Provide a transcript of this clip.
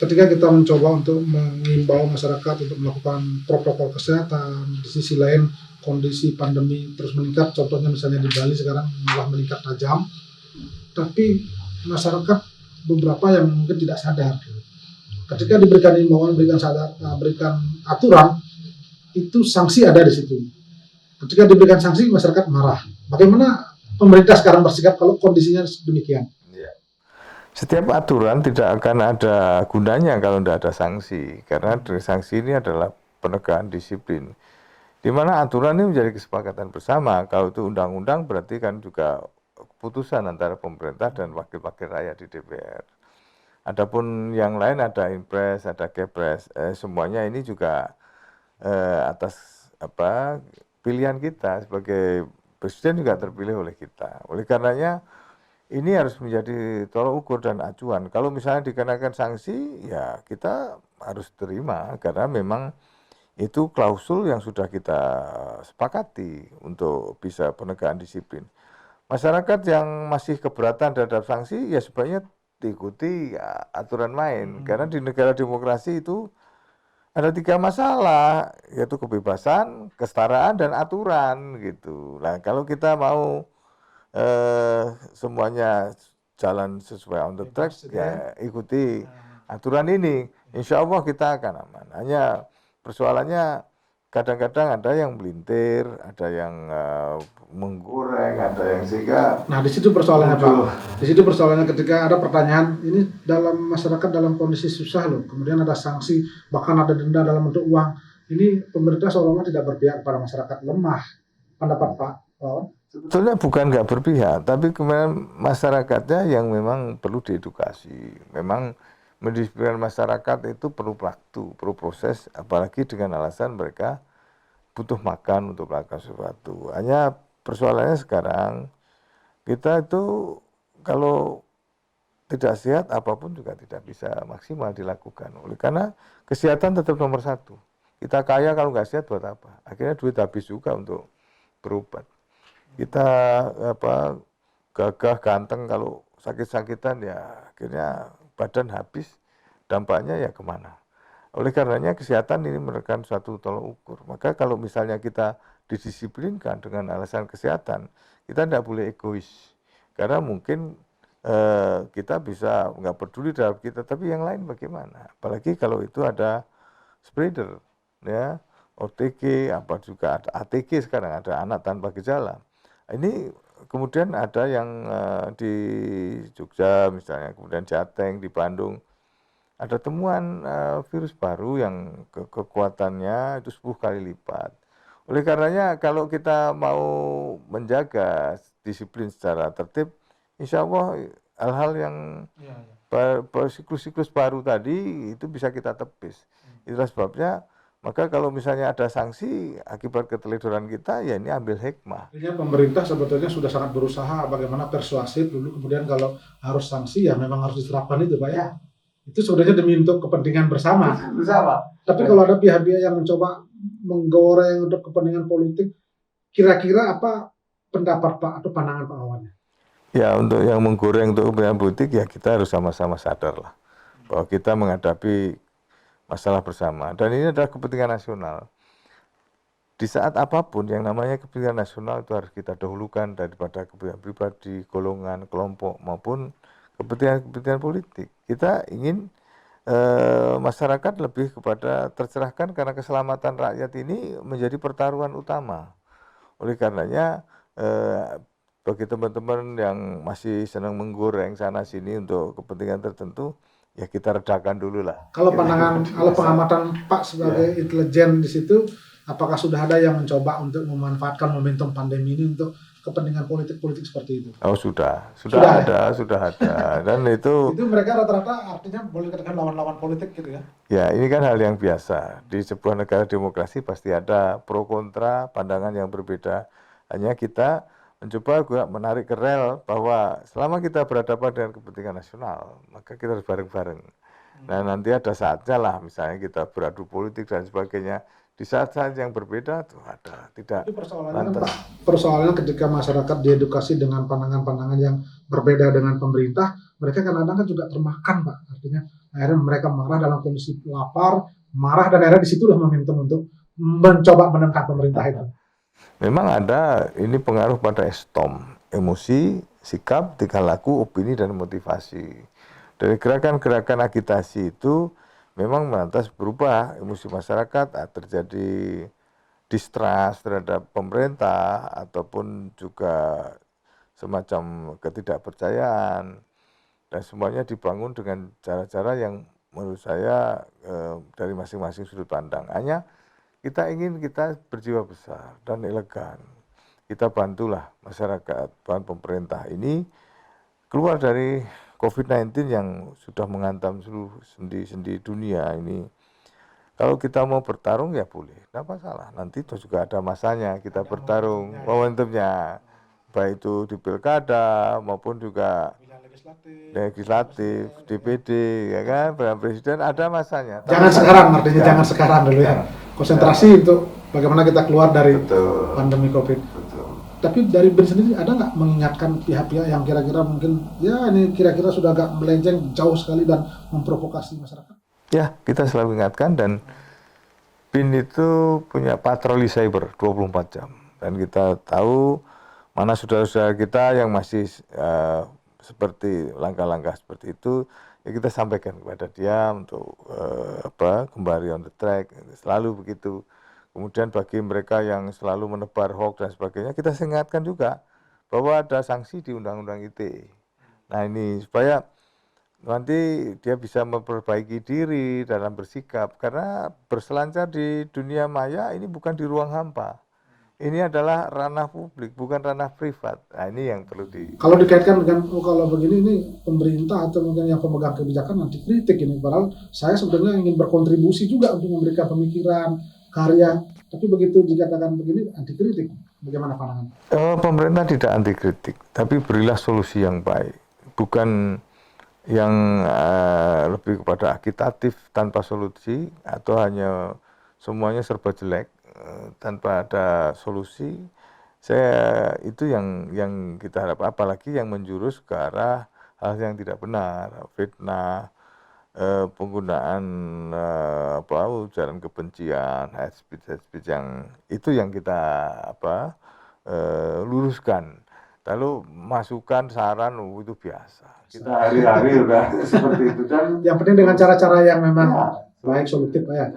ketika kita mencoba untuk mengimbau masyarakat untuk melakukan protokol kesehatan, di sisi lain kondisi pandemi terus meningkat, contohnya misalnya di Bali sekarang malah meningkat tajam, tapi masyarakat beberapa yang mungkin tidak sadar. Ketika diberikan imbauan, berikan aturan, itu sanksi ada di situ. Ketika diberikan sanksi, masyarakat marah. Bagaimana pemerintah sekarang bersikap kalau kondisinya demikian? Setiap aturan tidak akan ada gunanya kalau tidak ada sanksi, karena sanksi ini adalah penegakan disiplin. Di mana aturan ini menjadi kesepakatan bersama. Kalau itu undang-undang berarti kan juga keputusan antara pemerintah dan wakil-wakil rakyat di DPR. Adapun yang lain ada Impres, ada Kepres, semuanya ini juga atas pilihan kita sebagai presiden juga terpilih oleh kita. Oleh karenanya ini harus menjadi tolak ukur dan acuan. Kalau misalnya dikenakan sanksi, ya kita harus terima karena memang itu klausul yang sudah kita sepakati untuk bisa penegakan disiplin. Masyarakat yang masih keberatan terhadap sanksi, ya sebaiknya diikuti ya, aturan main. Karena di negara demokrasi itu ada 3 masalah, yaitu kebebasan, kesetaraan, dan aturan gitu. Nah, kalau kita mau semuanya jalan sesuai on the track, ya ikuti aturan ini. Insya Allah kita akan aman. Hanya persoalannya kadang-kadang ada yang melintir, ada yang menggoreng, ada yang sehingga. Nah, di situ persoalannya Pak. Di situ persoalannya ketika ada pertanyaan, ini dalam masyarakat dalam kondisi susah loh, kemudian ada sanksi, bahkan ada denda dalam bentuk uang. Ini pemerintah seolah-olah tidak berpihak kepada masyarakat lemah. Pendapat Pak Wawan? Sebetulnya bukan nggak berpihak, tapi kemudian masyarakatnya yang memang perlu diedukasi. Memang mendisiplinkan masyarakat itu perlu waktu, perlu proses, apalagi dengan alasan mereka butuh makan untuk melakukan sesuatu. Hanya persoalannya sekarang, kita itu kalau tidak sehat apapun juga tidak bisa maksimal dilakukan. Oleh karena kesehatan tetap nomor 1. Kita kaya kalau nggak sehat buat apa? Akhirnya duit habis juga untuk berobat. Kita gagah ganteng kalau sakit-sakitan ya akhirnya badan habis, dampaknya ya kemana. Oleh karenanya kesehatan ini merupakan suatu tolak ukur. Maka kalau misalnya kita didisiplinkan dengan alasan kesehatan, kita tidak boleh egois. Karena mungkin kita bisa nggak peduli terhadap kita, tapi yang lain bagaimana? Apalagi kalau itu ada spreader, ya, OTG, apa juga ada ATG sekarang, ada anak tanpa gejala. Ini kemudian ada yang di Jogja misalnya, kemudian Jateng, di Bandung, ada temuan virus baru yang kekuatannya itu 10 kali lipat. Oleh karenanya kalau kita mau menjaga disiplin secara tertib, insya Allah hal-hal yang siklus-siklus baru tadi itu bisa kita tepis. Itulah sebabnya maka kalau misalnya ada sanksi akibat keteledoran kita, ya ini ambil hikmah. Artinya pemerintah sebetulnya sudah sangat berusaha bagaimana persuasif dulu, kemudian kalau harus sanksi ya memang harus diterapkan itu Pak ya. Itu sebenarnya demi untuk kepentingan bersama. Tapi kalau ada pihak-pihak yang mencoba menggoreng untuk kepentingan politik, kira-kira apa pendapat Pak atau pandangan Pak Wawan? Ya, untuk yang menggoreng untuk kepentingan politik ya kita harus sama-sama sadar lah bahwa kita menghadapi masalah bersama dan ini adalah kepentingan nasional. Di saat apapun yang namanya kepentingan nasional itu harus kita dahulukan daripada kepentingan pribadi, golongan, kelompok maupun kepentingan politik. Kita ingin masyarakat lebih kepada tercerahkan karena keselamatan rakyat ini menjadi pertaruhan utama. Oleh karenanya bagi teman-teman yang masih senang menggoreng sana sini untuk kepentingan tertentu, ya kita redakan dulu lah. Kalau pengamatan Pak sebagai intelijen di situ, apakah sudah ada yang mencoba untuk memanfaatkan momentum pandemi ini untuk kepentingan politik seperti itu? Oh sudah ada, dan itu mereka rata-rata artinya boleh dikatakan lawan-lawan politik gitu ya? Ya ini kan hal yang biasa di sebuah negara demokrasi pasti ada pro kontra pandangan yang berbeda. Hanya kita mencoba juga menarik ke rel bahwa selama kita berhadapan dengan kepentingan nasional maka kita harus bareng-bareng. Nah nanti ada saatnya lah misalnya kita beradu politik dan sebagainya. Di saat-saat yang berbeda tuh ada, tidak Tapi persoalannya kan lantas. Pak, persoalannya ketika masyarakat diedukasi dengan pandangan-pandangan yang berbeda dengan pemerintah, mereka kadang-kadang kan juga termakan Pak. Artinya akhirnya mereka marah dalam kondisi lapar, marah dan akhirnya di situ udah momentum untuk mencoba menentang pemerintah itu. Memang ada ini pengaruh pada estom, emosi, sikap, tingkah laku, opini, dan motivasi. Dari gerakan-gerakan agitasi itu memang lantas berubah emosi masyarakat, terjadi distrust terhadap pemerintah ataupun juga semacam ketidakpercayaan, dan semuanya dibangun dengan cara-cara yang menurut saya dari masing-masing sudut pandang. Hanya kita berjiwa besar dan elegan. Kita bantulah masyarakat, bahan pemerintah ini keluar dari COVID-19 yang sudah menghantam seluruh sendi-sendi dunia ini. Kalau kita mau bertarung ya boleh, tidak masalah. Nanti itu juga ada masanya kita bertarung, momentumnya. Baik itu di pilkada maupun juga legislatif, DPD, ya kan, presiden ada masanya. Jangan sekarang, artinya jangan sekarang dulu ya. Konsentrasi untuk bagaimana kita keluar dari pandemi COVID. Tapi dari BRIN sendiri ada nggak mengingatkan pihak-pihak yang kira-kira mungkin ya ini kira-kira sudah agak melenceng jauh sekali dan memprovokasi masyarakat? Ya, kita selalu ingatkan, dan BIN itu punya patroli cyber 24 jam. Dan kita tahu mana saudara-saudara kita yang masih seperti langkah-langkah seperti itu, ya kita sampaikan kepada dia untuk kembali on the track, selalu begitu. Kemudian bagi mereka yang selalu menebar hoax dan sebagainya, kita ingatkan juga bahwa ada sanksi di Undang-Undang ITE. Nah ini supaya nanti dia bisa memperbaiki diri dalam bersikap, karena berselancar di dunia maya ini bukan di ruang hampa. Ini adalah ranah publik, bukan ranah privat. Nah ini yang perlu Kalau dikaitkan dengan kalau begini ini pemerintah atau mungkin yang pemegang kebijakan anti kritik ini, padahal saya sebenarnya ingin berkontribusi juga untuk memberikan pemikiran, karya, tapi begitu dikatakan begini anti kritik, bagaimana pandangan? Pemerintah tidak anti kritik, tapi berilah solusi yang baik, bukan yang lebih kepada agitatif tanpa solusi, atau hanya semuanya serba jelek tanpa ada solusi. Saya itu yang kita harap, apalagi yang menjurus ke arah hal yang tidak benar, fitnah, penggunaan ujaran kebencian, hate speech yang itu yang kita luruskan. Lalu masukan, saran itu biasa. Kita hari-hari udah seperti itu, dan yang penting dengan cara-cara yang memang baik, solutif ya.